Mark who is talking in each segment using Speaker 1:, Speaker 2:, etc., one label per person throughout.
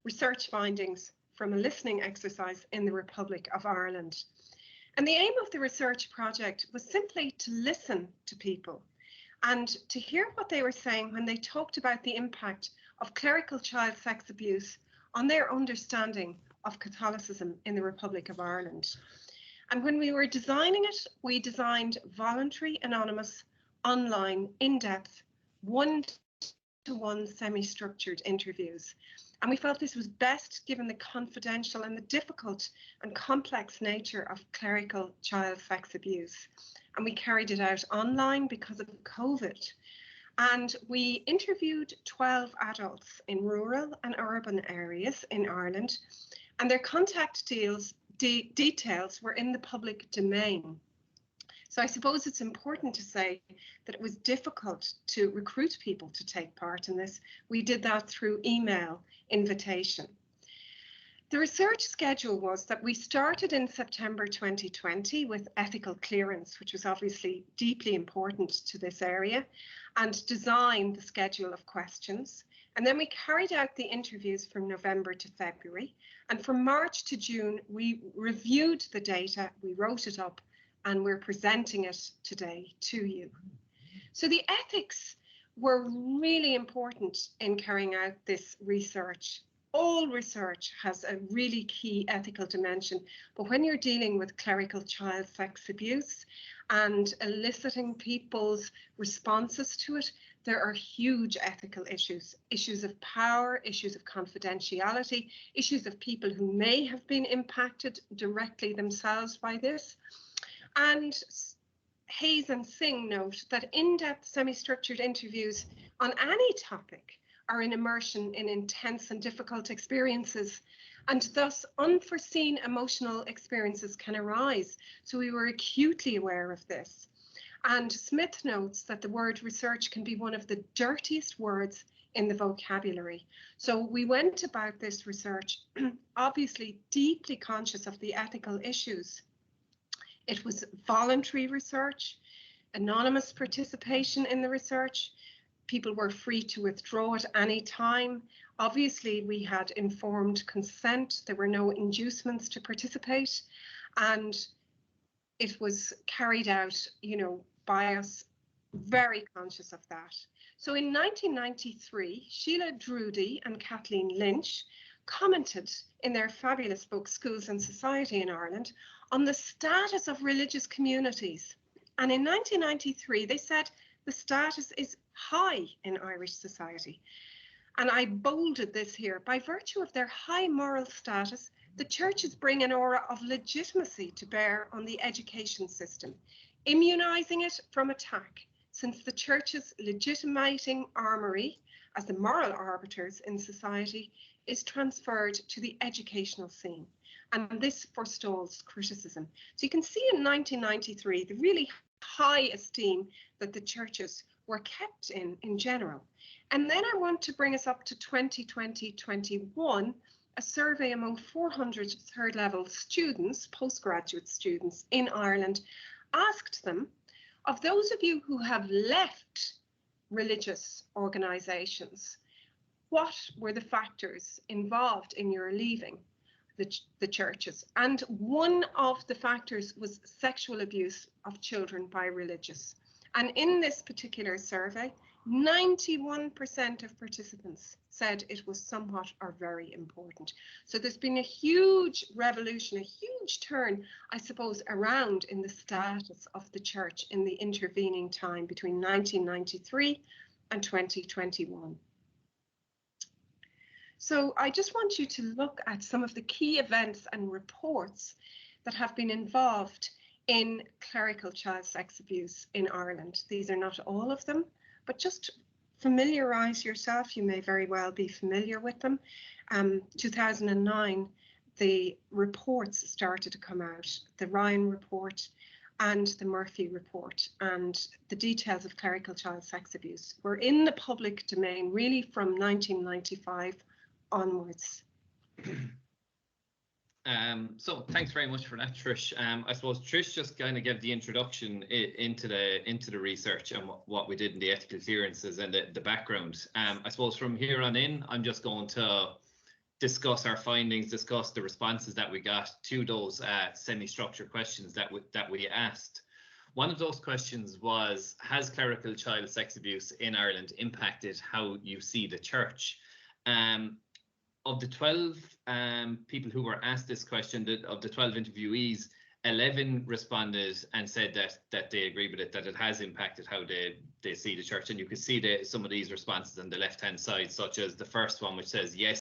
Speaker 1: research findings from a listening exercise in the Republic of Ireland. And the aim of the research project was simply to listen to people and to hear what they were saying when they talked about the impact of clerical child sex abuse on their understanding of Catholicism in the Republic of Ireland. And when we were designing it, we designed voluntary, anonymous, online, in-depth, one-to-one semi-structured interviews. And we felt this was best given the confidential and the difficult and complex nature of clerical child sex abuse. And we carried it out online because of COVID. And we interviewed 12 adults in rural and urban areas in Ireland, and their contact details were in the public domain. So I suppose it's important to say that it was difficult to recruit people to take part in this. We did that through email invitation. The research schedule was that we started in September 2020 with ethical clearance, which was obviously deeply important to this area, and designed the schedule of questions. And then we carried out the interviews from November to February. And from March to June, we reviewed the data, we wrote it up, and we're presenting it today to you. So the ethics were really important in carrying out this research. All research has a really key ethical dimension, but when you're dealing with clerical child sex abuse and eliciting people's responses to it, there are huge ethical issues, issues of power, issues of confidentiality, issues of people who may have been impacted directly themselves by this. And Hayes and Singh note that in-depth semi-structured interviews on any topic are an immersion in intense and difficult experiences, and thus unforeseen emotional experiences can arise. So we were acutely aware of this. And Smith notes that the word research can be one of the dirtiest words in the vocabulary. So we went about this research obviously deeply conscious of the ethical issues. It was voluntary research, anonymous participation in the research. People were free to withdraw at any time. Obviously, we had informed consent. There were no inducements to participate. And it was carried out, by us, very conscious of that. So in 1993, Sheila Drudy and Kathleen Lynch commented in their fabulous book, Schools and Society in Ireland, on the status of religious communities. And in 1993, they said the status is high in Irish society. And I bolded this here. By virtue of their high moral status, the churches bring an aura of legitimacy to bear on the education system, immunizing it from attack, since the church's legitimating armory as the moral arbiters in society is transferred to the educational scene. And this forestalls criticism. So you can see in 1993, the really high esteem that the churches were kept in general. And then I want to bring us up to 2020-21, a survey among 400 third level students, postgraduate students in Ireland, asked them, of those of you who have left religious organisations, what were the factors involved in your leaving the churches? And one of the factors was sexual abuse of children by religious. And in this particular survey, 91% of participants said it was somewhat or very important. So there's been a huge revolution, a huge turn, I suppose, around in the status of the church in the intervening time between 1993 and 2021. So I just want you to look at some of the key events and reports that have been involved in clerical child sex abuse in Ireland. These are not all of them, but just familiarise yourself. You may very well be familiar with them. 2009, the reports started to come out, the Ryan report and the Murphy report, and the details of clerical child sex abuse were in the public domain really from 1995 onwards.
Speaker 2: So thanks very much for that, Trish. I suppose Trish just kind of gave the introduction into the research and what we did in the ethical clearances and the background. I suppose from here on in, I'm just going to discuss our findings, discuss the responses that we got to those semi-structured questions that we asked. One of those questions was, has clerical child sex abuse in Ireland impacted how you see the church? Of the 12 people who were asked this question, of the 12 interviewees, 11 responded and said that they agree with it, that it has impacted how they see the church. And you can see some of these responses on the left-hand side, such as the first one, which says yes.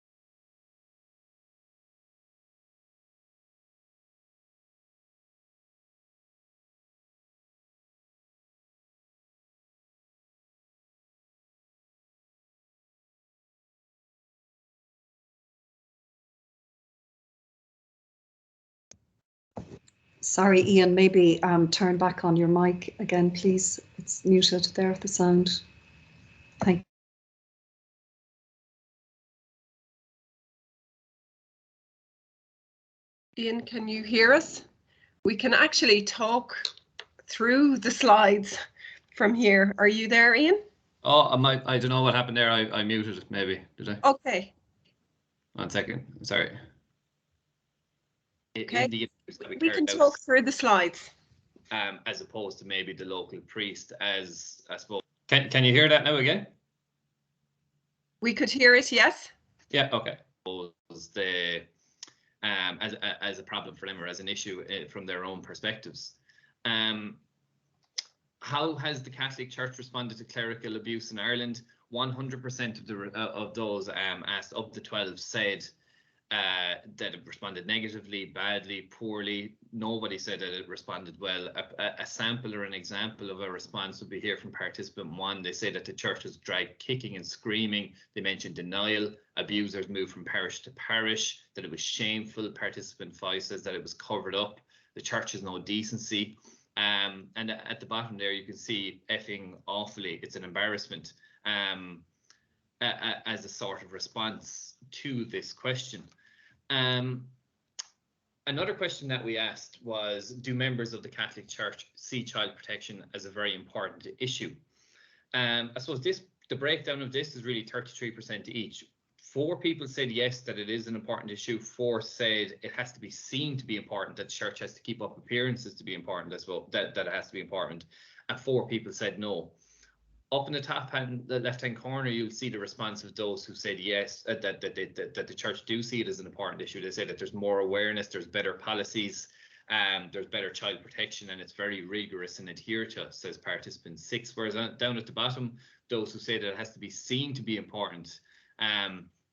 Speaker 3: Sorry, Ian, maybe turn back on your mic again, please. It's muted there, the sound. Thank
Speaker 1: you. Ian, can you hear us? We can actually talk through the slides from here. Are you there, Ian?
Speaker 2: Oh, I don't know what happened there. I muted it, maybe. Did I?
Speaker 1: Okay.
Speaker 2: 1 second. I'm sorry.
Speaker 1: Okay.
Speaker 2: We
Speaker 1: can talk through the slides.
Speaker 2: As opposed to maybe the local priest, as I suppose. Can you hear that now again?
Speaker 1: We could hear it, yes.
Speaker 2: Yeah. Okay. Was the as a problem for them or as an issue from their own perspectives. How has the Catholic Church responded to clerical abuse in Ireland? 100% of those asked, of the 12, said that it responded negatively, badly, poorly. Nobody said that it responded well. A sample or an example of a response would be here from participant 1. They say that the church was dragged kicking and screaming. They mentioned denial. Abusers moved from parish to parish, that it was shameful. Participant 5 says that it was covered up. The church has no decency. And at the bottom there, you can see effing awfully. It's an embarrassment as a sort of response to this question. Another question that we asked was, do members of the Catholic Church see child protection as a very important issue? I suppose the breakdown of this is really 33% each. 4 people said yes, that it is an important issue. 4 said it has to be seen to be important, that the church has to keep up appearances to be important as well, that it has to be important. And 4 people said no. Up in the left-hand corner, you'll see the response of those who said yes, that the church do see it as an important issue. They say that there's more awareness, there's better policies, there's better child protection, and it's very rigorous and adhered to, says participant 6. Whereas down at the bottom, those who say that it has to be seen to be important,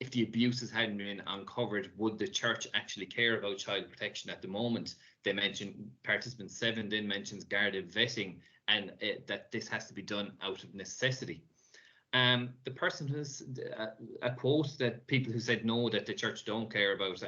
Speaker 2: if the abuses hadn't been uncovered, would the church actually care about child protection at the moment? They mentioned, participant 7 then mentions guarded vetting, and that this has to be done out of necessity. The person has a quote that people who said no, that the church don't care about,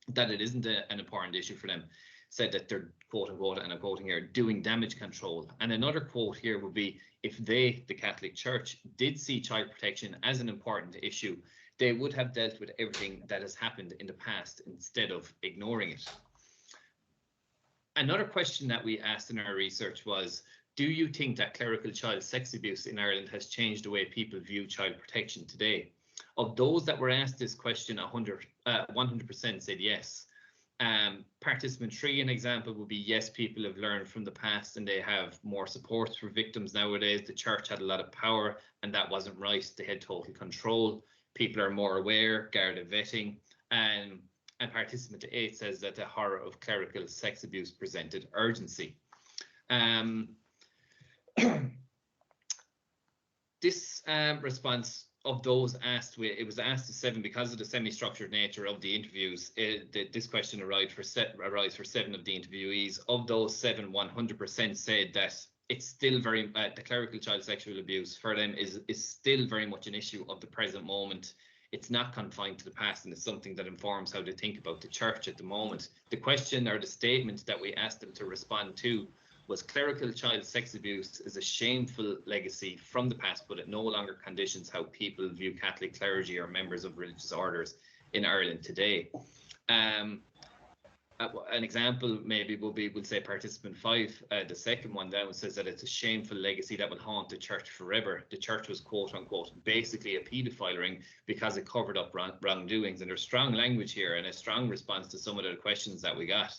Speaker 2: that it isn't an important issue for them, said that they're, quote unquote, and I'm quoting here, doing damage control. And another quote here would be, if they, the Catholic Church, did see child protection as an important issue, they would have dealt with everything that has happened in the past instead of ignoring it. Another question that we asked in our research was, do you think that clerical child sex abuse in Ireland has changed the way people view child protection today? Of those that were asked this question, 100% said yes. Participant 3, an example would be, yes, people have learned from the past and they have more supports for victims nowadays. The church had a lot of power and that wasn't right. They had total control. People are more aware, guarded vetting, and participant 8 says that the horror of clerical sex abuse presented urgency. This response of those asked, it was asked to 7 because of the semi-structured nature of the interviews. This question arose for 7 of the interviewees. Of those 7, 100% said that it's still very, the clerical child sexual abuse for them is still very much an issue of the present moment. It's not confined to the past, and it's something that informs how they think about the church at the moment. The question or the statement that we asked them to respond to was, clerical child sex abuse is a shameful legacy from the past, but it no longer conditions how people view Catholic clergy or members of religious orders in Ireland today. an example maybe will be, we'll say participant 5, the second one down, says that it's a shameful legacy that will haunt the church forever. The church was, quote unquote, basically a paedophile ring because it covered up wrongdoings. And there's strong language here and a strong response to some of the questions that we got.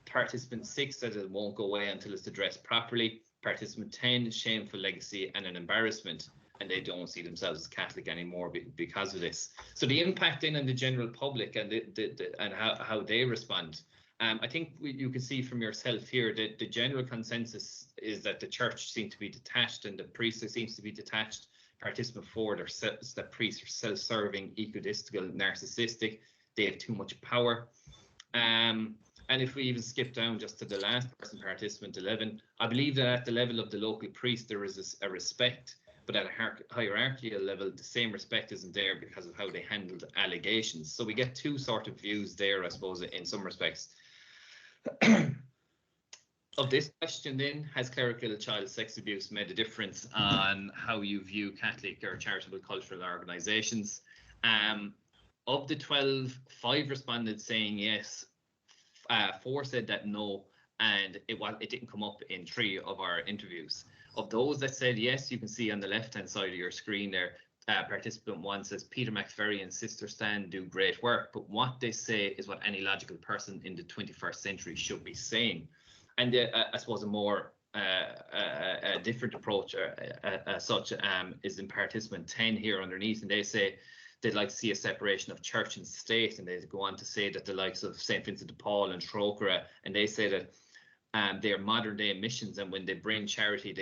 Speaker 2: Participant 6 says it won't go away until it's addressed properly. Participant 10, shameful legacy and an embarrassment, and they don't see themselves as Catholic anymore because of this. So the impact then on the general public and and how they respond. I think you can see from yourself here that the general consensus is that the church seems to be detached and the priest seems to be detached. Participant 4, the priests are self-serving, egotistical, narcissistic. They have too much power. And if we even skip down just to the last person, participant 11, I believe that at the level of the local priest, there is a respect, but at a hierarchical level, the same respect isn't there because of how they handled allegations. So we get two sort of views there, I suppose, in some respects. Of this question then, has clerical child sex abuse made a difference on how you view Catholic or charitable cultural organisations? Of the 12, 5 responded saying yes, 4 said that no, and it didn't come up in 3 of our interviews. Of those that said yes, you can see on the left-hand side of your screen there, participant 1 says Peter McVerry and Sister Stan do great work, but what they say is what any logical person in the 21st century should be saying. And I suppose a more a different approach such is in participant 10 here underneath, and they say they'd like to see a separation of church and state, and they go on to say that the likes of St. Vincent de Paul and Trócaire, and they say that they are modern day missions, and when they bring charity,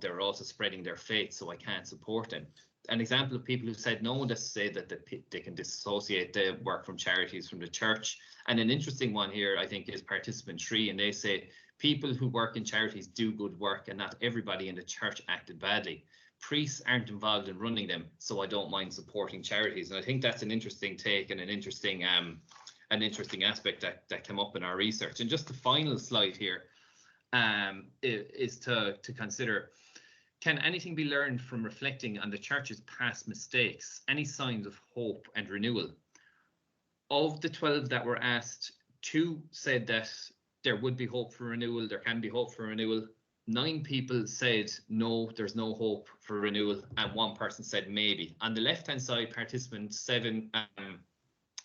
Speaker 2: they're also spreading their faith, so I can't support them. An example of people who said no, that say that they can dissociate the work from charities from the church. And an interesting one here, I think, is participant 3, and they say people who work in charities do good work, and not everybody in the church acted badly. Priests aren't involved in running them, so I don't mind supporting charities. And I think that's an interesting take and an interesting aspect that came up in our research. And just the final slide here is to consider, can anything be learned from reflecting on the church's past mistakes? Any signs of hope and renewal? Of the 12 that were asked, 2 said that there would be hope for renewal, there can be hope for renewal. 9 people said no, there's no hope for renewal, and 1 person said maybe. On the left-hand side, participant 7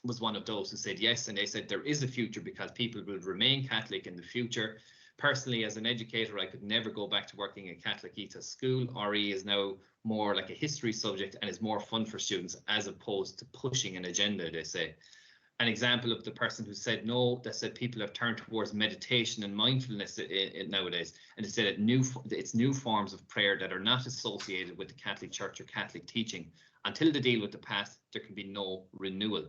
Speaker 2: was one of those who said yes, and they said there is a future because people will remain Catholic in the future. Personally, as an educator, I could never go back to working at Catholic ethos school. RE is now more like a history subject and is more fun for students as opposed to pushing an agenda, they say. An example of the person who said no, that said people have turned towards meditation and mindfulness nowadays, and they said that it's new forms of prayer that are not associated with the Catholic Church or Catholic teaching. Until they deal with the past, there can be no renewal.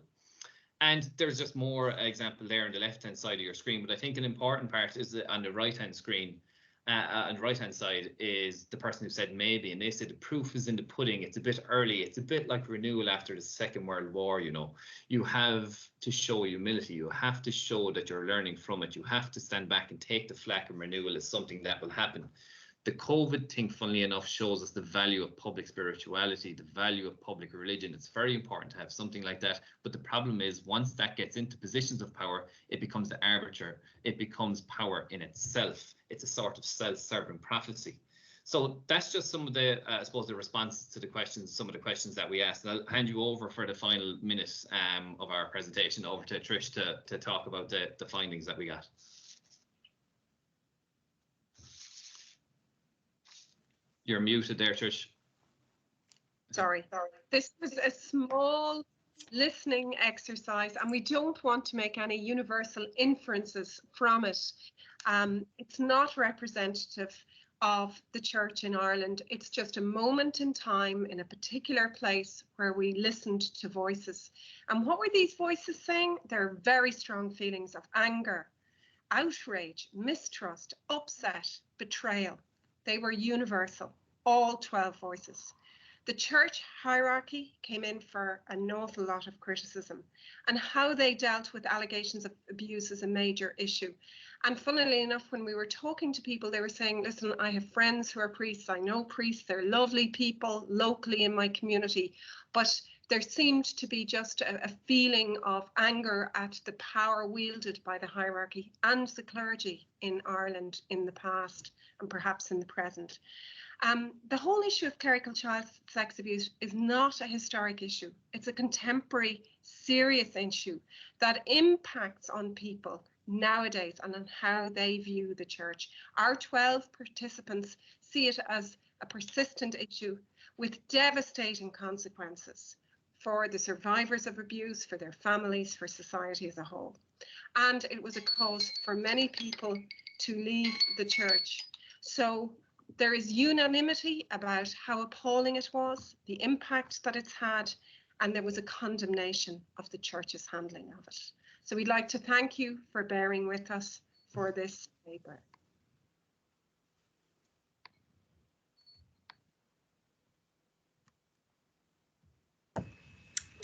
Speaker 2: And there's just more example there on the left-hand side of your screen, but I think an important part is on the right-hand screen. On the right-hand side is the person who said maybe, and they said the proof is in the pudding. It's a bit early. It's a bit like renewal after the Second World War, you know. You have to show humility. You have to show that you're learning from it. You have to stand back and take the flak, and renewal is something that will happen. The COVID thing, funnily enough, shows us the value of public spirituality, the value of public religion. It's very important to have something like that. But the problem is, once that gets into positions of power, it becomes the arbiter. It becomes power in itself. It's a sort of self-serving prophecy. So that's just some of the, I suppose, the responses to the questions, some of the questions that we asked. And I'll hand you over for the final minute of our presentation over to Trish to talk about the findings that we got. You're muted there, Trish.
Speaker 1: Sorry. This was a small listening exercise, and we don't want to make any universal inferences from it. It's not representative of the church in Ireland. It's just a moment in time in a particular place where we listened to voices. And what were these voices saying? They're very strong feelings of anger, outrage, mistrust, upset, betrayal. They were universal, all 12 voices. The church hierarchy came in for an awful lot of criticism, and how they dealt with allegations of abuse is a major issue. And funnily enough, when we were talking to people, they were saying, listen, I have friends who are priests, I know priests, they're lovely people locally in my community, but there seemed to be just a feeling of anger at the power wielded by the hierarchy and the clergy in Ireland in the past and perhaps in the present. The whole issue of clerical child sex abuse is not a historic issue. It's a contemporary, serious issue that impacts on people nowadays and on how they view the church. Our 12 participants see it as a persistent issue with devastating consequences for the survivors of abuse, for their families, for society as a whole. And it was a cause for many people to leave the church. So there is unanimity about how appalling it was, the impact that it's had, and there was a condemnation of the church's handling of it. So we'd like to thank you for bearing with us for this paper.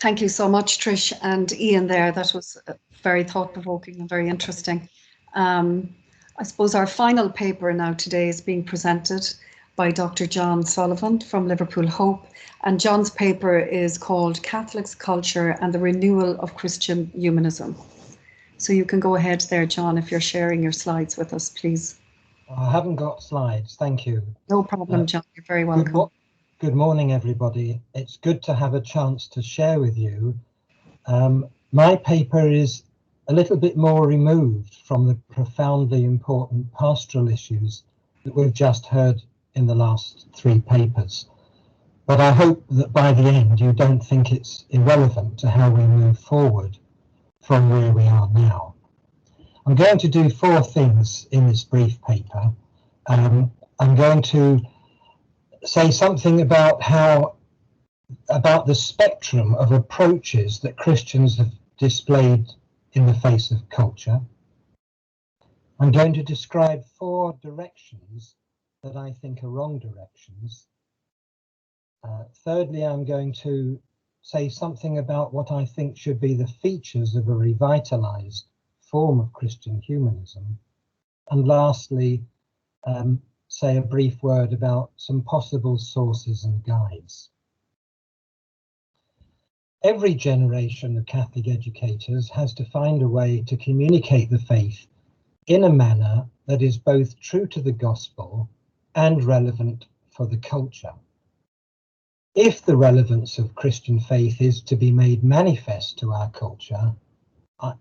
Speaker 3: Thank you so much, Trish and Ian there. That was very thought-provoking and very interesting. I suppose our final paper now today is being presented by Dr. John Sullivan from Liverpool Hope. And John's paper is called Catholics, Culture and the Renewal of Christian Humanism. So you can go ahead there, John, if you're sharing your slides with us, please.
Speaker 4: I haven't got slides, thank you.
Speaker 3: No problem, John, you're very welcome.
Speaker 4: Good morning, everybody. It's good to have a chance to share with you. My paper is a little bit more removed from the profoundly important pastoral issues that we've just heard in the last 3 papers. But I hope that by the end you don't think it's irrelevant to how we move forward from where we are now. I'm going to do 4 things in this brief paper. I'm going to say something about the spectrum of approaches that Christians have displayed in the face of culture. I'm going to describe 4 directions that I think are wrong directions. Thirdly, I'm going to say something about what I think should be the features of a revitalized form of Christian humanism. And lastly, say a brief word about some possible sources and guides. Every generation of Catholic educators has to find a way to communicate the faith in a manner that is both true to the gospel and relevant for the culture. If the relevance of Christian faith is to be made manifest to our culture,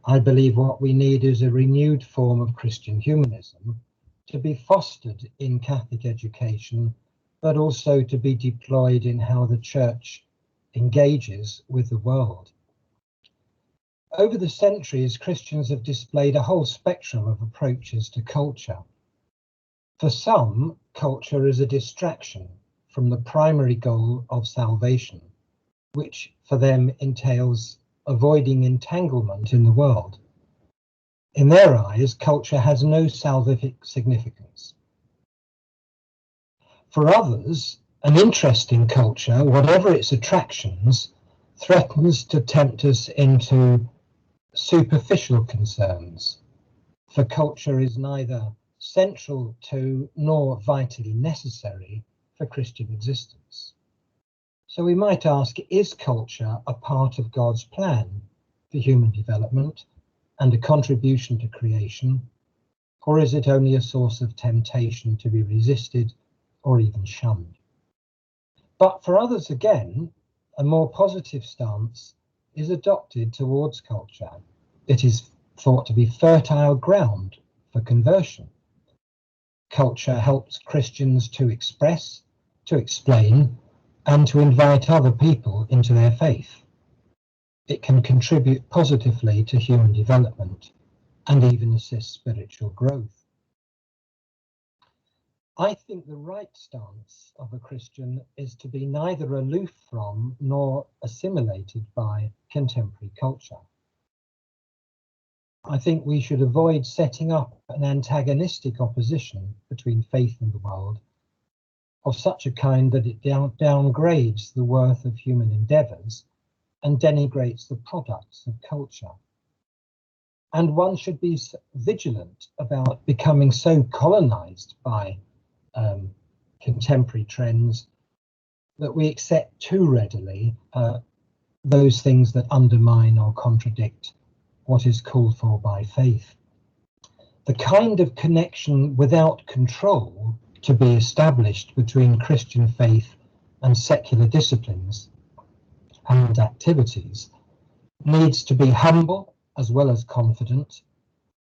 Speaker 4: I believe what we need is a renewed form of Christian humanism to be fostered in Catholic education, but also to be deployed in how the Church engages with the world. Over the centuries, Christians have displayed a whole spectrum of approaches to culture. For some, culture is a distraction from the primary goal of salvation, which for them entails avoiding entanglement in the world. In their eyes, culture has no salvific significance. For others, an interest in culture, whatever its attractions, threatens to tempt us into superficial concerns, for culture is neither central to nor vitally necessary for Christian existence. So we might ask, is culture a part of God's plan for human development and a contribution to creation, or is it only a source of temptation to be resisted or even shunned? But for others again, a more positive stance is adopted towards culture. It is thought to be fertile ground for conversion. Culture helps Christians to express, to explain, and to invite other people into their faith. It can contribute positively to human development and even assist spiritual growth. I think the right stance of a Christian is to be neither aloof from nor assimilated by contemporary culture. I think we should avoid setting up an antagonistic opposition between faith and the world of such a kind that it downgrades the worth of human endeavours and denigrates the products of culture. And one should be vigilant about becoming so colonized by contemporary trends that we accept too readily those things that undermine or contradict what is called for by faith. The kind of connection without control to be established between Christian faith and secular disciplines and activities needs to be humble as well as confident,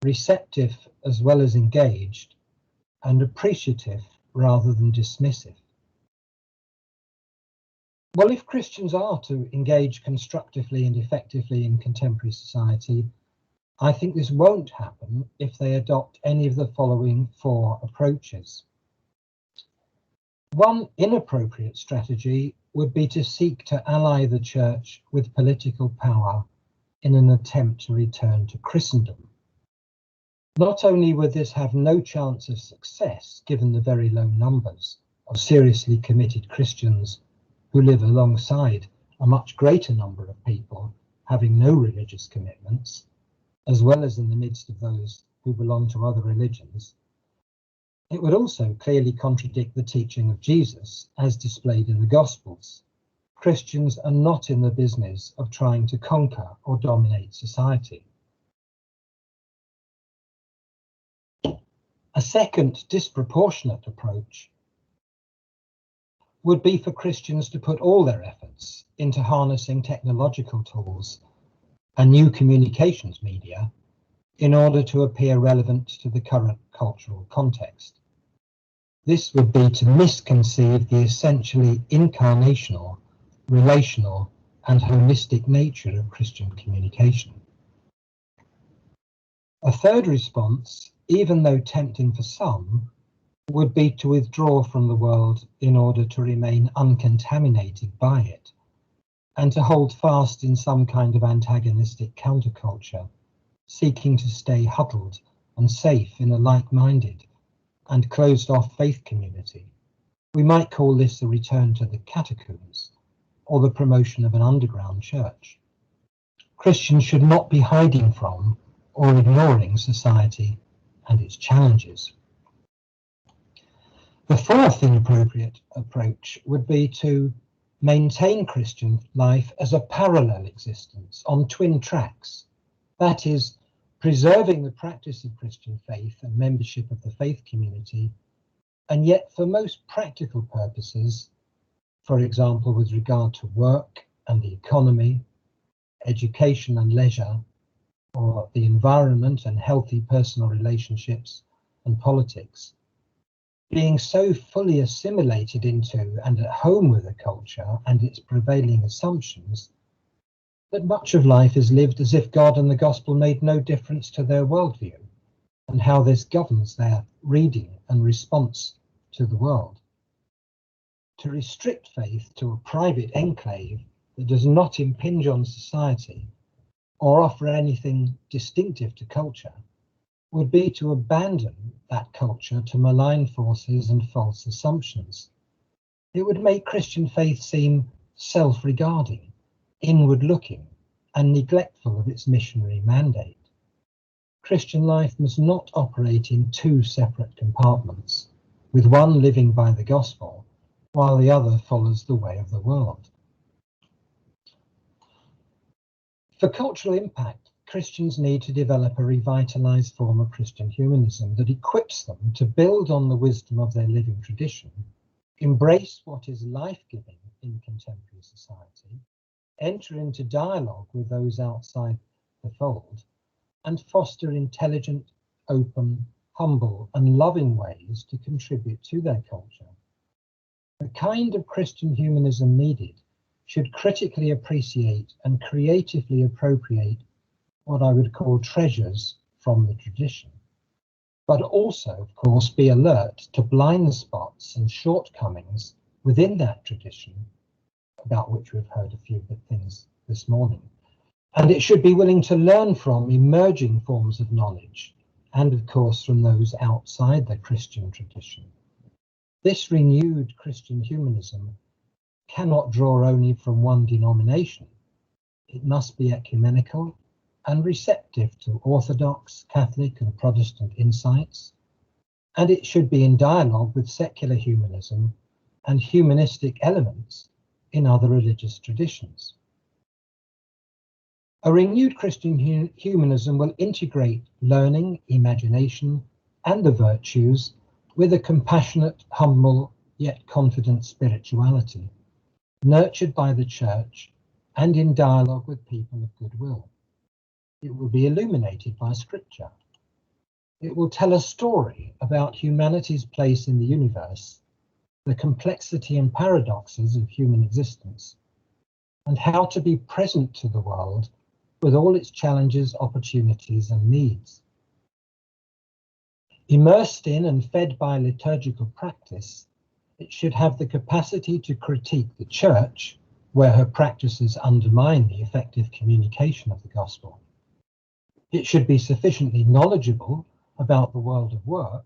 Speaker 4: receptive as well as engaged, and appreciative rather than dismissive. Well, if Christians are to engage constructively and effectively in contemporary society, I think this won't happen if they adopt any of the following four approaches. One inappropriate strategy would be to seek to ally the Church with political power in an attempt to return to Christendom. Not only would this have no chance of success, given the very low numbers of seriously committed Christians who live alongside a much greater number of people having no religious commitments, as well as in the midst of those who belong to other religions, it would also clearly contradict the teaching of Jesus as displayed in the Gospels. Christians are not in the business of trying to conquer or dominate society. A second disproportionate approach would be for Christians to put all their efforts into harnessing technological tools and new communications media in order to appear relevant to the current cultural context. This would be to misconceive the essentially incarnational, relational, and holistic nature of Christian communication. A third response, even though tempting for some, would be to withdraw from the world in order to remain uncontaminated by it, and to hold fast in some kind of antagonistic counterculture, seeking to stay huddled and safe in a like-minded and closed-off faith community. We might call this a return to the catacombs, or the promotion of an underground church. Christians should not be hiding from or ignoring society and its challenges. The fourth inappropriate approach would be to maintain Christian life as a parallel existence on twin tracks. That is, preserving the practice of Christian faith and membership of the faith community, and yet for most practical purposes, for example, with regard to work and the economy, education and leisure, or the environment and healthy personal relationships and politics, being so fully assimilated into and at home with a culture and its prevailing assumptions that much of life is lived as if God and the gospel made no difference to their worldview and how this governs their reading and response to the world. To restrict faith to a private enclave that does not impinge on society or offer anything distinctive to culture would be to abandon that culture to malign forces and false assumptions. It would make Christian faith seem self-regarding, inward-looking, and neglectful of its missionary mandate. Christian life must not operate in two separate compartments, with one living by the gospel, while the other follows the way of the world. For cultural impact, Christians need to develop a revitalized form of Christian humanism that equips them to build on the wisdom of their living tradition, embrace what is life-giving in contemporary society, enter into dialogue with those outside the fold, and foster intelligent, open, humble, and loving ways to contribute to their culture. The kind of Christian humanism needed should critically appreciate and creatively appropriate what I would call treasures from the tradition, but also, of course, be alert to blind spots and shortcomings within that tradition, about which we've heard a few good things this morning. And it should be willing to learn from emerging forms of knowledge, and of course from those outside the Christian tradition. This renewed Christian humanism cannot draw only from one denomination. It must be ecumenical and receptive to Orthodox, Catholic and Protestant insights, and it should be in dialogue with secular humanism and humanistic elements in other religious traditions. A renewed Christian humanism will integrate learning, imagination, and the virtues with a compassionate, humble, yet confident spirituality, nurtured by the Church and in dialogue with people of goodwill. It will be illuminated by Scripture. It will tell a story about humanity's place in the universe, the complexity and paradoxes of human existence, and how to be present to the world with all its challenges, opportunities, and needs. Immersed in and fed by liturgical practice, it should have the capacity to critique the Church where her practices undermine the effective communication of the gospel. It should be sufficiently knowledgeable about the world of work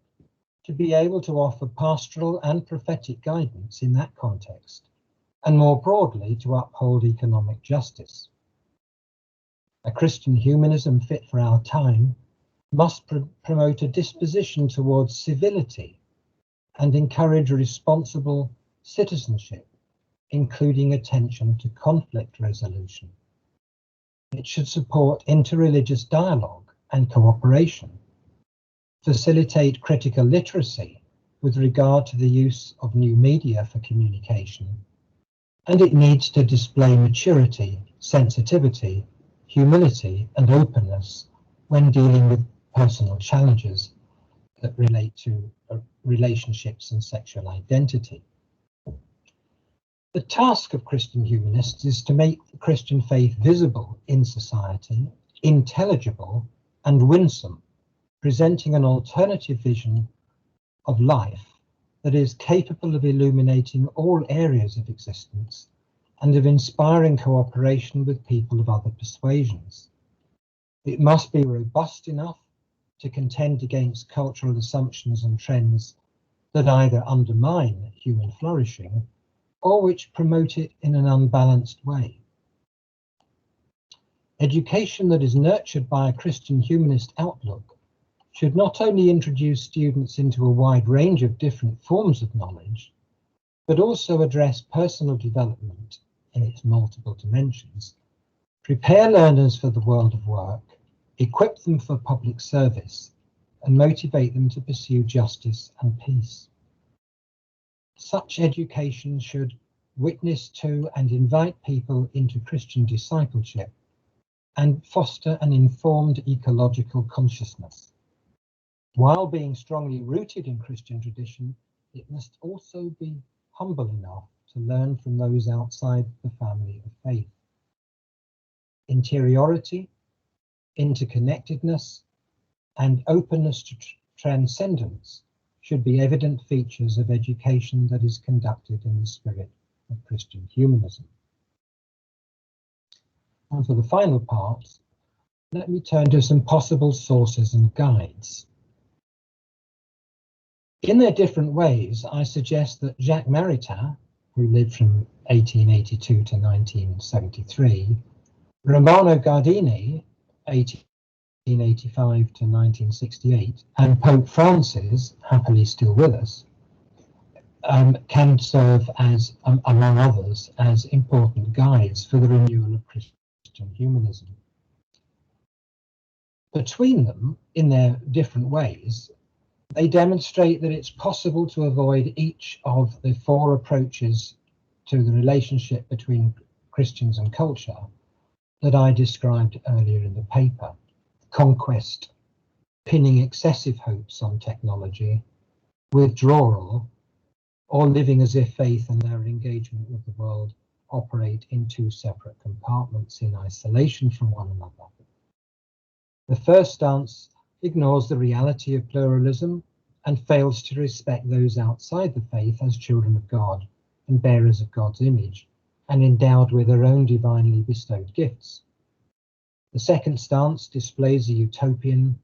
Speaker 4: to be able to offer pastoral and prophetic guidance in that context, and more broadly to uphold economic justice. A Christian humanism fit for our time must promote a disposition towards civility and encourage responsible citizenship, including attention to conflict resolution. It should support interreligious dialogue and cooperation, facilitate critical literacy with regard to the use of new media for communication, and it needs to display maturity, sensitivity, humility, and openness when dealing with personal challenges that relate to relationships and sexual identity. The task of Christian humanists is to make the Christian faith visible in society, intelligible, and winsome, presenting an alternative vision of life that is capable of illuminating all areas of existence and of inspiring cooperation with people of other persuasions. It must be robust enough to contend against cultural assumptions and trends that either undermine human flourishing or which promote it in an unbalanced way. Education that is nurtured by a Christian humanist outlook should not only introduce students into a wide range of different forms of knowledge, but also address personal development in its multiple dimensions, prepare learners for the world of work, equip them for public service, and motivate them to pursue justice and peace. Such education should witness to and invite people into Christian discipleship and foster an informed ecological consciousness. While being strongly rooted in Christian tradition, it must also be humble enough to learn from those outside the family of faith. Interiority, interconnectedness, and openness to transcendence should be evident features of education that is conducted in the spirit of Christian humanism. And for the final part, let me turn to some possible sources and guides. In their different ways, I suggest that Jacques Maritain, who lived from 1882 to 1973, Romano Guardini, 1885 to 1968, and Pope Francis, happily still with us, can serve as, among others, as important guides for the renewal of Christian humanism. Between them, in their different ways, they demonstrate that it's possible to avoid each of the four approaches to the relationship between Christians and culture that I described earlier in the paper: conquest, pinning excessive hopes on technology, withdrawal, or living as if faith and their engagement with the world operate in two separate compartments in isolation from one another. The first stance ignores the reality of pluralism and fails to respect those outside the faith as children of God and bearers of God's image and endowed with their own divinely bestowed gifts. The second stance displays a utopian,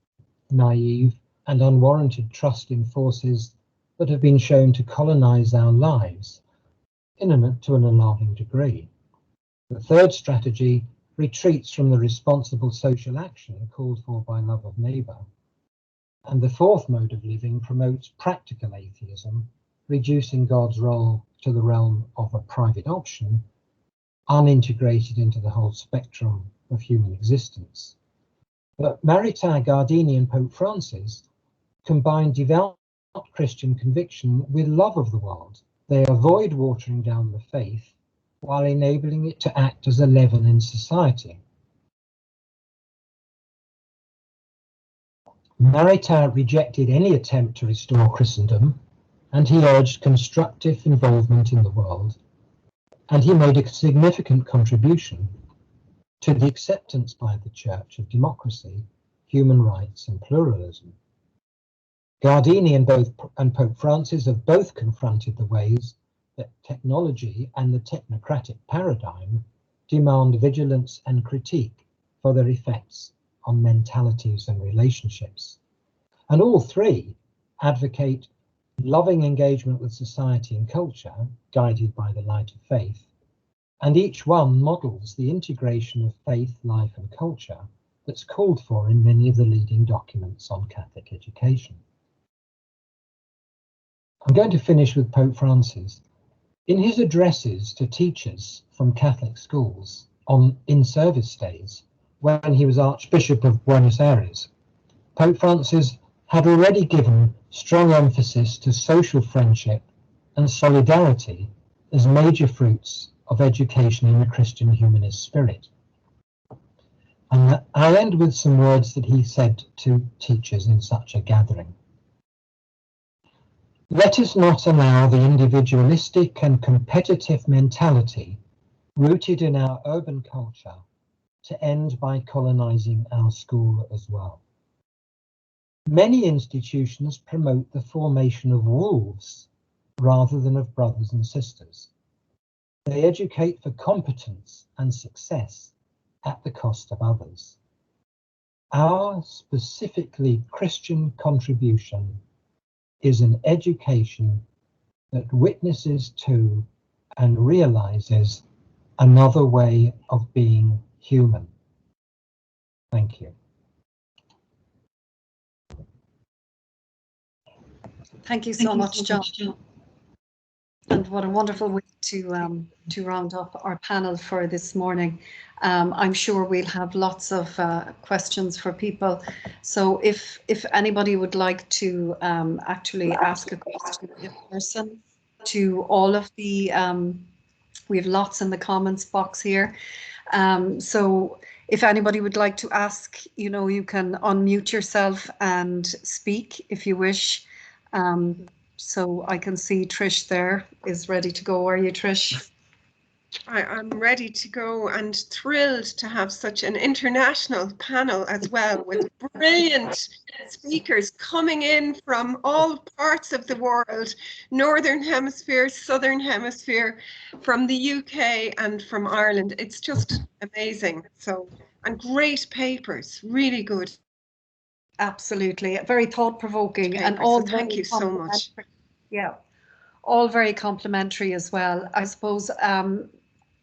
Speaker 4: naive, and unwarranted trust in forces that have been shown to colonize our lives to an alarming degree. The third strategy retreats from the responsible social action called for by love of neighbour. And the fourth mode of living promotes practical atheism, reducing God's role to the realm of a private option, unintegrated into the whole spectrum of human existence. But Maritain Gardini and Pope Francis combine devout Christian conviction with love of the world. They avoid watering down the faith while enabling it to act as a leaven in society. Maritain rejected any attempt to restore Christendom, and he urged constructive involvement in the world, and he made a significant contribution to the acceptance by the Church of democracy, human rights and pluralism. Gardini and Pope Francis have both confronted the ways that technology and the technocratic paradigm demand vigilance and critique for their effects on mentalities and relationships. And all three advocate loving engagement with society and culture, guided by the light of faith, and each one models the integration of faith, life and culture that's called for in many of the leading documents on Catholic education. I'm going to finish with Pope Francis. In his addresses to teachers from Catholic schools on in-service days, when he was Archbishop of Buenos Aires, Pope Francis had already given strong emphasis to social friendship and solidarity as major fruits of education in the Christian humanist spirit. And I end with some words that he said to teachers in such a gathering. Let us not allow the individualistic and competitive mentality rooted in our urban culture to end by colonizing our school as well. Many institutions promote the formation of wolves rather than of brothers and sisters. They educate for competence and success at the cost of others. Our specifically Christian contribution is an education that witnesses to and realizes another way of being human. Thank you.
Speaker 3: Thank you so much, John. And what a wonderful way to round up our panel for this morning. I'm sure we'll have lots of questions for people. So if anybody would like to actually ask a question in person to all of the, we have lots in the comments box here. So if anybody would like to ask, you know, you can unmute yourself and speak if you wish. So I can see Trish there is ready to go. Are you, Trish?
Speaker 1: I'm ready to go and thrilled to have such an international panel as well, with brilliant speakers coming in from all parts of the world, Northern Hemisphere, Southern Hemisphere, from the UK and from Ireland. It's just amazing. So, and great papers, really good.
Speaker 3: Absolutely, very thought-provoking
Speaker 1: Papers,
Speaker 3: and all.
Speaker 1: so thank you so much.
Speaker 3: Yeah, all very complimentary as well. I suppose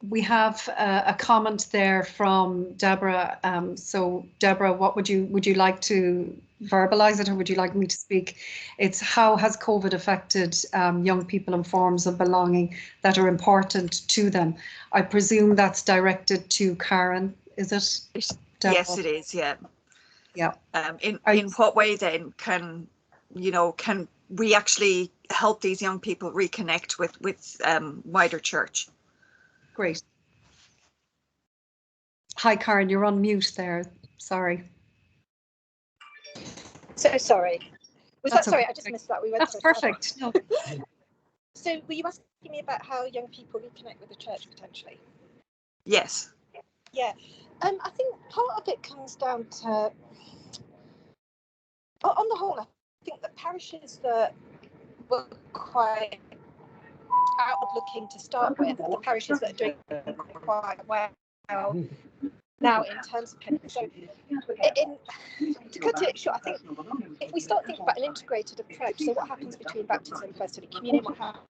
Speaker 3: we have a comment there from Debra. So Debra, what would you like to verbalize it, or would you like me to speak? It's how has COVID affected young people in forms of belonging that are important to them? I presume that's directed to Káren, is it? Debra?
Speaker 5: Yes, it is. Yeah.
Speaker 3: Yeah.
Speaker 5: In what way then can we actually help these young people reconnect with wider church?
Speaker 3: Great. Hi, Káren, you're on mute there. Sorry.
Speaker 6: So sorry. Was
Speaker 3: That's
Speaker 6: that sorry?
Speaker 3: okay.
Speaker 6: I just missed that. We went.
Speaker 3: That's perfect. No.
Speaker 6: So were you asking me about how young people reconnect with the church potentially?
Speaker 5: Yes.
Speaker 6: Yeah. I think part of it comes down to, on the whole, I think the parishes that were quite outward-looking to start with, the parishes that are doing quite well now in terms of penance. So, to cut it short, I think if we start thinking about an integrated approach, so what happens between baptism and First Holy Communion, what happens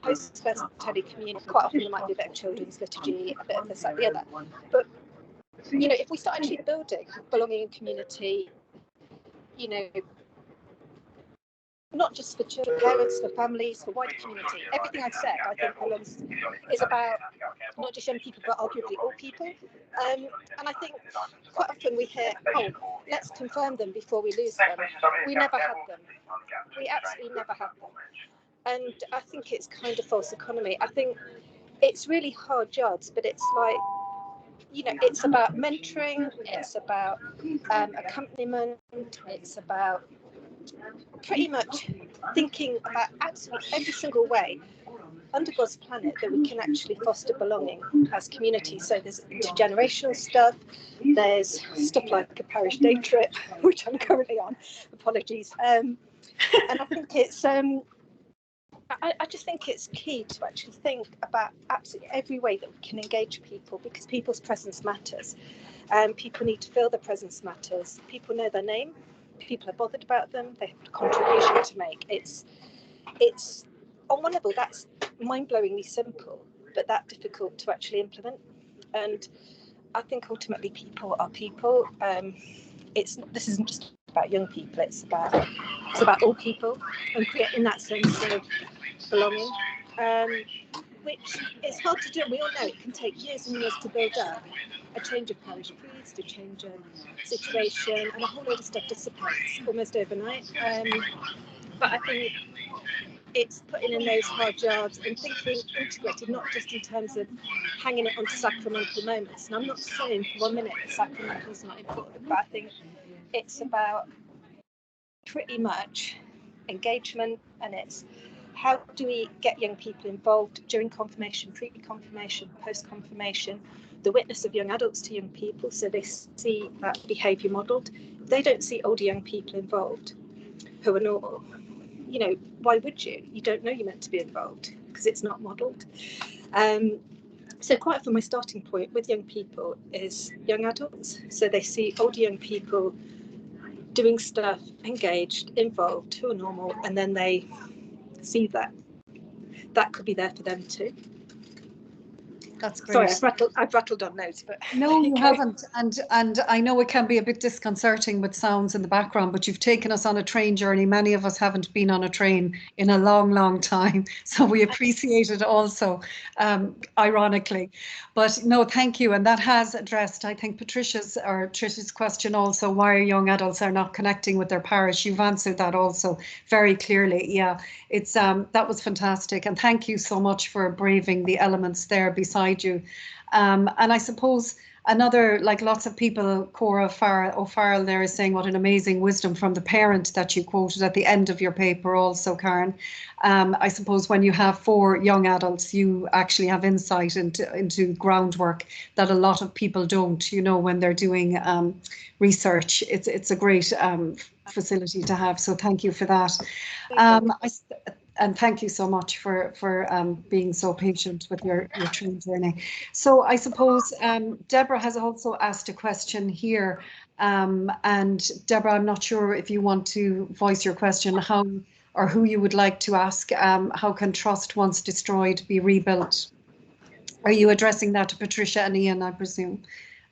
Speaker 6: post First Holy Communion, quite often there might be a bit of children's liturgy, a bit of this, that, the other. But if we start actually building belonging in community, not just for children, parents, for families, for wider community. Everything I've said, I think, belongs, is about not just young people, but arguably all people. And I think quite often we hear, oh, let's confirm them before we lose them. We never had them. We absolutely never had them. And I think it's kind of false economy. I think it's really hard jobs, but it's like, you know, it's about mentoring, it's about accompaniment, it's about pretty much thinking about absolutely every single way under God's planet that we can actually foster belonging as communities. So there's intergenerational stuff, there's stuff like a parish day trip, which I'm currently on, apologies. And I think it's, I just think it's key to actually think about absolutely every way that we can engage people, because people's presence matters. People need to feel their presence matters. People know their name. People are bothered about them. They have a contribution to make. It's on one level that's mind-blowingly simple, but that difficult to actually implement. And I think ultimately people are people. This isn't just about young people. It's about all people, and creating that sense of belonging, which is hard to do. We all know it can take years and years to build up. A change of parish priest, a change of situation, and a whole load of stuff dissipates almost overnight. But I think it's putting in those hard jobs and thinking integrated, not just in terms of hanging it onto sacramental moments. And I'm not saying for 1 minute that sacramental is not important, but I think it's about pretty much engagement, and it's how do we get young people involved during confirmation, pre-confirmation, post-confirmation, the witness of young adults to young people, so they see that behaviour modelled. If they don't see older young people involved who are normal, you know, why would you? You don't know you're meant to be involved because it's not modelled. So quite often my starting point with young people is young adults. So they see older young people doing stuff, engaged, involved, who are normal, and then they see that could be there for them too.
Speaker 3: That's great.
Speaker 6: Sorry, I've rattled on notes, but
Speaker 3: no, you haven't. And I know it can be a bit disconcerting with sounds in the background, but you've taken us on a train journey. Many of us haven't been on a train in a long, long time, so we appreciate it also, ironically. But no, thank you. And that has addressed, I think, Patricia's question also, why young adults are not connecting with their parish. You've answered that also very clearly. Yeah, it's that was fantastic. And thank you so much for braving the elements there beside you. And I suppose another, like lots of people, Cora O'Farrell there is saying what an amazing wisdom from the parent that you quoted at the end of your paper also, Káren. I suppose when you have 4 young adults, you actually have insight into groundwork that a lot of people don't, you know, when they're doing research. It's a great facility to have, so thank you for that. And thank you so much for being so patient with your train journey. So I suppose Debra has also asked a question here. And Debra, I'm not sure if you want to voice your question, how or who you would like to ask. How can trust once destroyed be rebuilt? Are you addressing that to Patricia and Ian, I presume?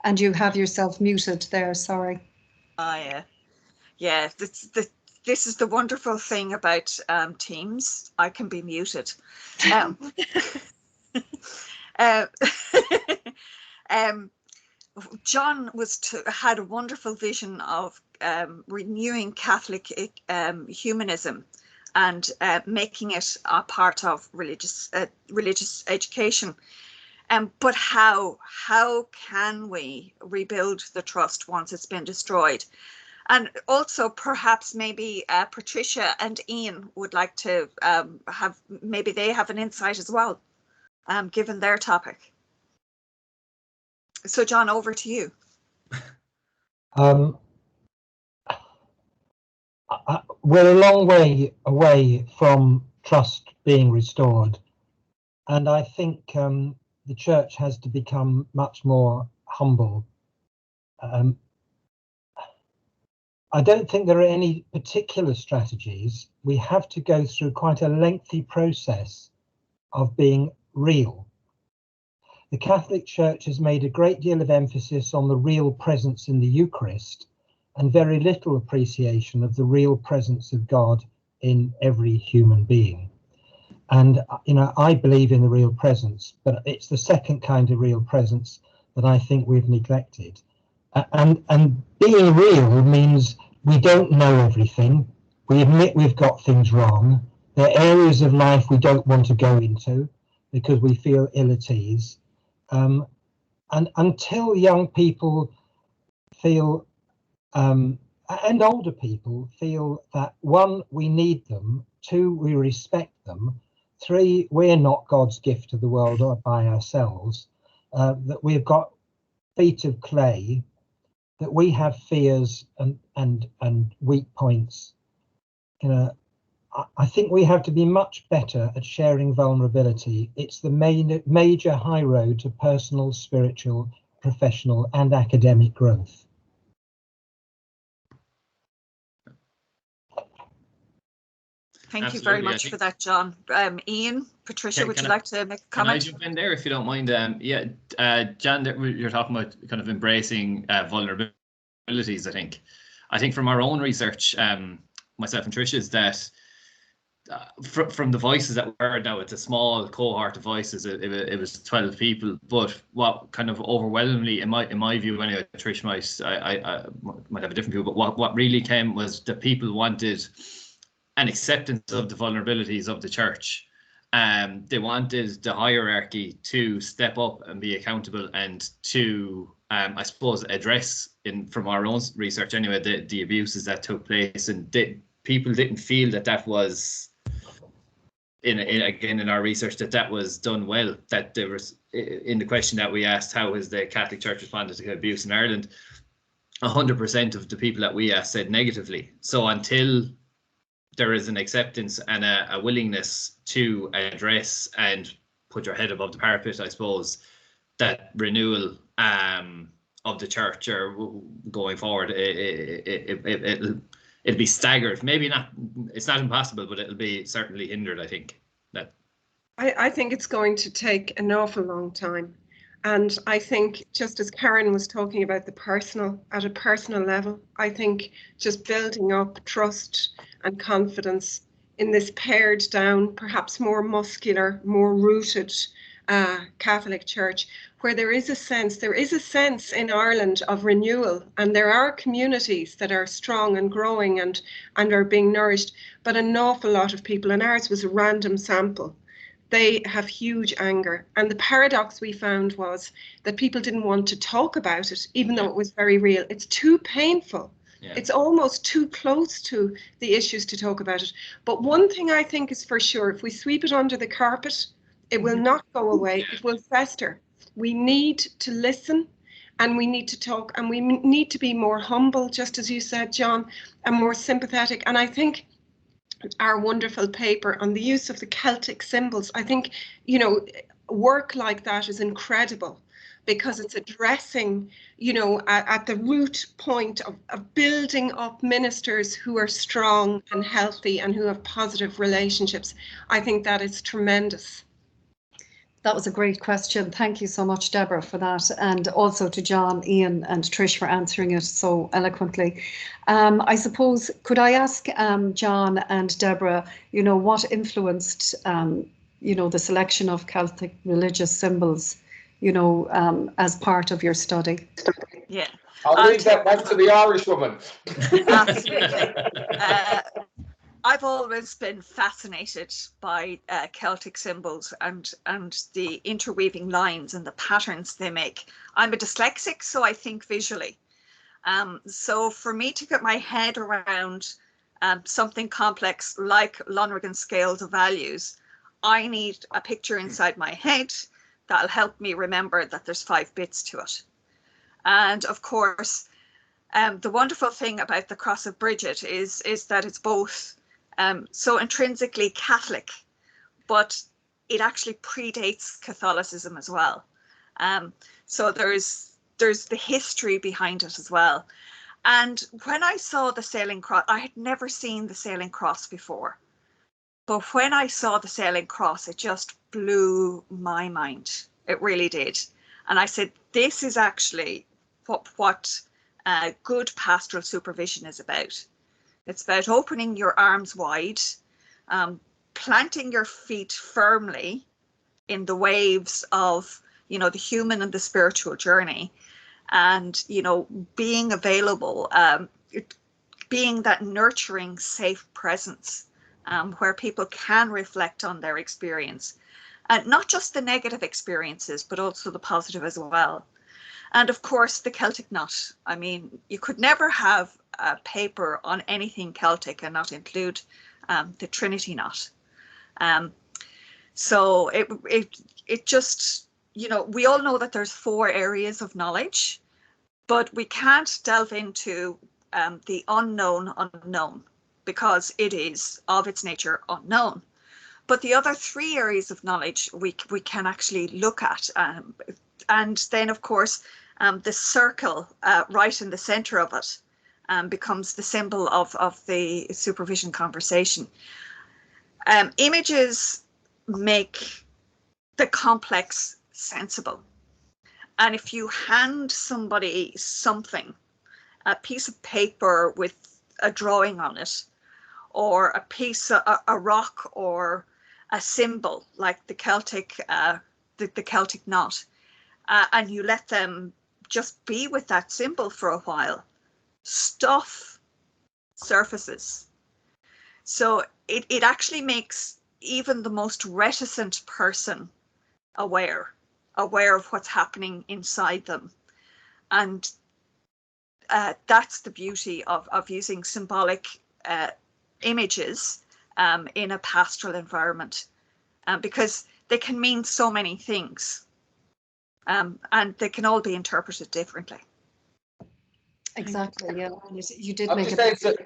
Speaker 3: And you have yourself muted there, sorry.
Speaker 5: Yeah, this is the wonderful thing about Teams. I can be muted. John had a wonderful vision of renewing Catholic humanism and making it a part of religious education. But how can we rebuild the trust once it's been destroyed? And also perhaps maybe Patricia and Ian would like to maybe they have an insight as well, given their topic. So John, over to you.
Speaker 4: We're a long way away from trust being restored, and I think the church has to become much more humble. I don't think there are any particular strategies. We have to go through quite a lengthy process of being real. The Catholic Church has made a great deal of emphasis on the real presence in the Eucharist and very little appreciation of the real presence of God in every human being. And, I believe in the real presence, but it's the second kind of real presence that I think we've neglected. And being real means we don't know everything. We admit we've got things wrong. There are areas of life we don't want to go into because we feel ill at ease. And until young people feel, and older people feel that, one, we need them, two, we respect them, three, we're not God's gift to the world or by ourselves, that we've got feet of clay, that we have fears and weak points. I think we have to be much better at sharing vulnerability. It's the major high road to personal, spiritual, professional and academic growth.
Speaker 5: Thank you very much for that, John. Ian, Patricia, would you like to make a comment?
Speaker 2: Can I jump in there if you don't mind? John, you're talking about kind of embracing vulnerabilities, I think from our own research, myself and Trish, is that from the voices that we heard now, it's a small cohort of voices. It was 12 people, but what kind of overwhelmingly, in my view, anyway, Trish might have a different view, but what really came was that people wanted an acceptance of the vulnerabilities of the church. They wanted the hierarchy to step up and be accountable and to, I suppose, address, from our own research anyway, the abuses that took place, and people didn't feel that was, in our research, that was done well. That there was, in the question that we asked, how has the Catholic Church responded to abuse in Ireland, 100% of the people that we asked said negatively. So until there is an acceptance and a willingness to address and put your head above the parapet, I suppose, that renewal of the church or going forward, it'll be staggered. Maybe not, it's not impossible, but it'll be certainly hindered, I think.
Speaker 1: I think it's going to take an awful long time. And I think, just as Káren was talking about at a personal level, I think just building up trust and confidence in this pared down, perhaps more muscular, more rooted Catholic Church, where there is a sense in Ireland of renewal, and there are communities that are strong and growing and are being nourished, but an awful lot of people, and ours was a random sample, they have huge anger. And the paradox we found was that people didn't want to talk about it, even though it was very real. It's too painful. Yeah. It's almost too close to the issues to talk about it. But one thing I think is for sure, if we sweep it under the carpet, it will not go away. It will fester. We need to listen, and we need to talk, and we need to be more humble, just as you said, John, and more sympathetic. And I think our wonderful paper on the use of the Celtic symbols, I think, work like that is incredible, because it's addressing, at the root point of building up ministers who are strong and healthy and who have positive relationships. I think that is tremendous.
Speaker 3: That was a great question. Thank you so much, Debra, for that. And also to John, Ian and Trish for answering it so eloquently. I suppose, could I ask John and Debra, what influenced, the selection of Celtic religious symbols, as part of your study?
Speaker 5: Yeah.
Speaker 7: I'll leave that one to the Irish woman.
Speaker 5: Absolutely. I've always been fascinated by Celtic symbols and the interweaving lines and the patterns they make. I'm a dyslexic, so I think visually. So for me to get my head around something complex like Lonergan scales of values, I need a picture inside my head that'll help me remember that there's 5 bits to it. And of course, the wonderful thing about the Cross of Bridget is that it's both so intrinsically Catholic, but it actually predates Catholicism as well. So there's the history behind it as well. And when I saw the sailing cross, I had never seen the sailing cross before. But when I saw the sailing cross, it just blew my mind. It really did. And I said, this is actually what good pastoral supervision is about. It's about opening your arms wide, planting your feet firmly in the waves of, you know, the human and the spiritual journey, and, you know, being available, being that nurturing, safe presence where people can reflect on their experience, and not just the negative experiences, but also the positive as well. And of course, the Celtic knot. I mean, you could never have a paper on anything Celtic and not include the Trinity knot. So it just, you know, we all know that there's 4 areas of knowledge, but we can't delve into the unknown because it is of its nature unknown. But the other 3 areas of knowledge we can actually look at, and then of course the circle right in the center of it becomes the symbol of the supervision conversation. Images make the complex sensible. And if you hand somebody something, a piece of paper with a drawing on it, or a piece of a rock, or a symbol like the Celtic knot, and you let them just be with that symbol for a while, stuff surfaces. So it actually makes even the most reticent person aware of what's happening inside them. And that's the beauty of using symbolic images in a pastoral environment, because they can mean so many things, and they can all be interpreted differently.
Speaker 3: Exactly, yeah. You did
Speaker 7: I'm
Speaker 3: make
Speaker 7: just
Speaker 3: it.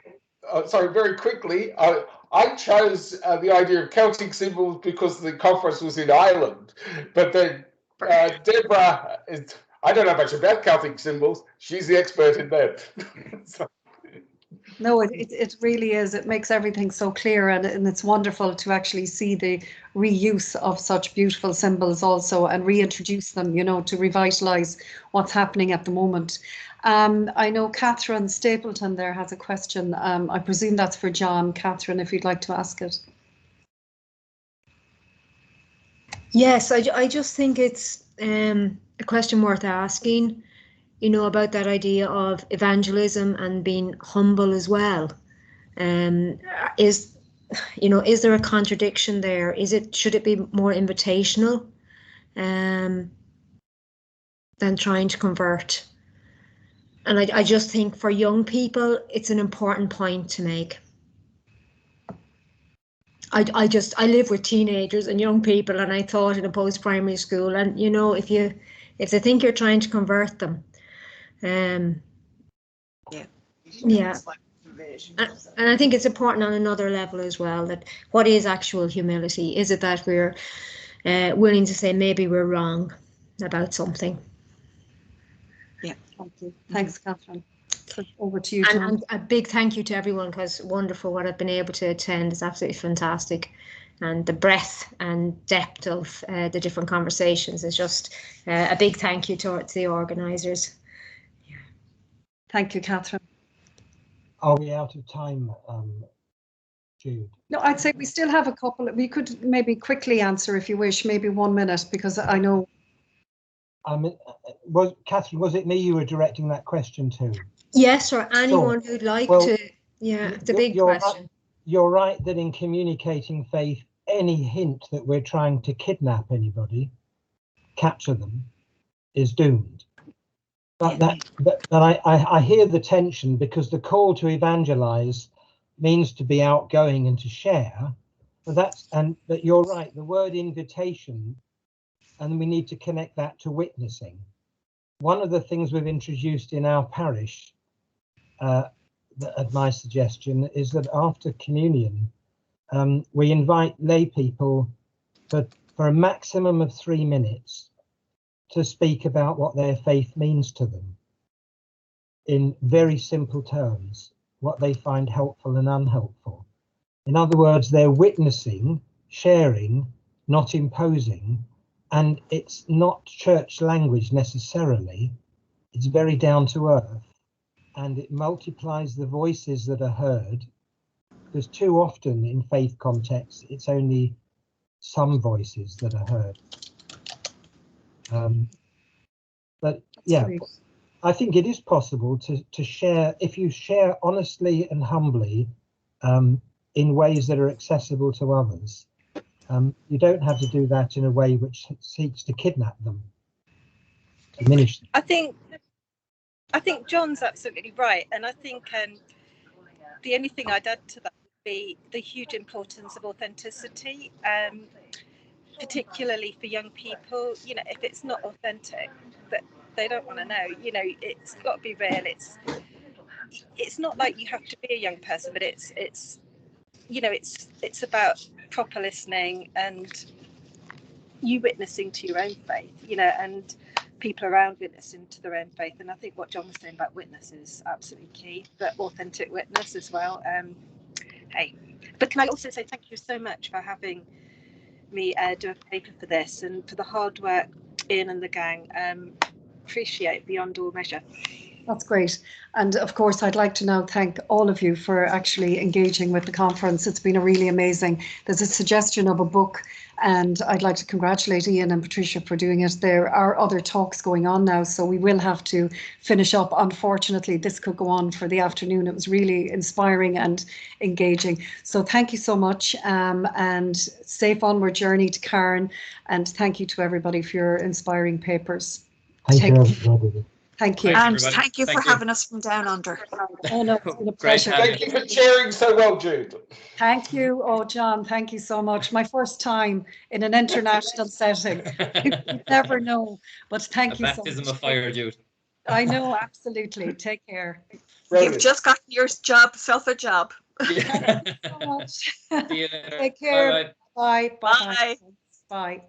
Speaker 7: sorry, very quickly. I chose the idea of Celtic symbols because the conference was in Ireland, but then Debra is. I don't know much about Celtic symbols. She's the expert in them. So.
Speaker 3: No, it really is. It makes everything so clear, and it's wonderful to actually see the reuse of such beautiful symbols also, and reintroduce them, you know, to revitalise what's happening at the moment. I know Catherine Stapleton there has a question. I presume that's for John. Catherine, if you'd like to ask it.
Speaker 8: Yes, I just think it's a question worth asking, you know, about that idea of evangelism and being humble as well. Is there a contradiction there? Should it be more invitational than trying to convert? And I just think for young people, it's an important point to make. I live with teenagers and young people, and I taught in a post-primary school, and you know, if they think you're trying to convert them, and I think it's important on another level as well, that what is actual humility? Is it that we're willing to say maybe we're wrong about something?
Speaker 3: Yeah. Thank you. Thanks, Catherine. So over to you, John.
Speaker 8: And a big thank you to everyone, because wonderful what I've been able to attend is absolutely fantastic, and the breadth and depth of the different conversations is just a big thank you towards the organisers.
Speaker 3: Yeah. Thank you, Catherine.
Speaker 4: Are we out of time, Jude?
Speaker 3: No, I'd say we still have a couple. We could maybe quickly answer if you wish, maybe 1 minute, because I know.
Speaker 4: Catherine, was it me you were directing that question to?
Speaker 8: Yes, or anyone who'd like to. Yeah, it's a big question.
Speaker 4: Right, you're right that in communicating faith, any hint that we're trying to kidnap anybody, capture them, is doomed. But I hear the tension, because the call to evangelize means to be outgoing and to share. But you're right, the word invitation, and we need to connect that to witnessing. One of the things we've introduced in our parish, at my suggestion, is that after communion, we invite lay people for a maximum of 3 minutes to speak about what their faith means to them in very simple terms, what they find helpful and unhelpful. In other words, they're witnessing, sharing, not imposing, and it's not church language necessarily. It's very down to earth, and it multiplies the voices that are heard, because too often in faith contexts, it's only some voices that are heard. But yeah,
Speaker 3: Great.
Speaker 4: I think it is possible to share, if you share honestly and humbly in ways that are accessible to others. You don't have to do that in a way which seeks to kidnap them, diminish them.
Speaker 6: I think John's absolutely right, and I think the only thing I'd add to that would be the huge importance of authenticity, particularly for young people. You know, if it's not authentic, that they don't want to know. You know, it's got to be real. It's not like you have to be a young person, but it's you know, it's about proper listening and you witnessing to your own faith, you know, and people around witnessing to their own faith. And I think what John was saying about witness is absolutely key, but authentic witness as well. Hey, but can I also say thank you so much for having me do a paper for this and for the hard work Ian and the gang. Appreciate beyond all measure.
Speaker 3: That's great. And of course, I'd like to now thank all of you for actually engaging with the conference. It's been a really amazing. There's a suggestion of a book, and I'd like to congratulate Ian and Patricia for doing it. There are other talks going on now, so we will have to finish up. Unfortunately, this could go on for the afternoon. It was really inspiring and engaging. So thank you so much, and safe onward journey to Káren, and thank you to everybody for your inspiring papers.
Speaker 4: Thank you, everybody.
Speaker 3: Thank you.
Speaker 5: And thank you for having us from down under.
Speaker 3: Oh no, it's been a
Speaker 2: Great
Speaker 3: pleasure.
Speaker 2: having
Speaker 7: Thank you for chairing so well, Jude.
Speaker 3: Thank you. Oh, John, thank you so much. My first time in an international setting. You never know, but thank you so much.
Speaker 2: Baptism of fire, Jude.
Speaker 3: I know, absolutely. Take care.
Speaker 5: You've just gotten yourself a job.
Speaker 2: Yeah.
Speaker 3: Thank you so much.
Speaker 2: See you later.
Speaker 3: Take care.
Speaker 2: Bye-bye.
Speaker 3: Bye. Bye. Bye. Bye.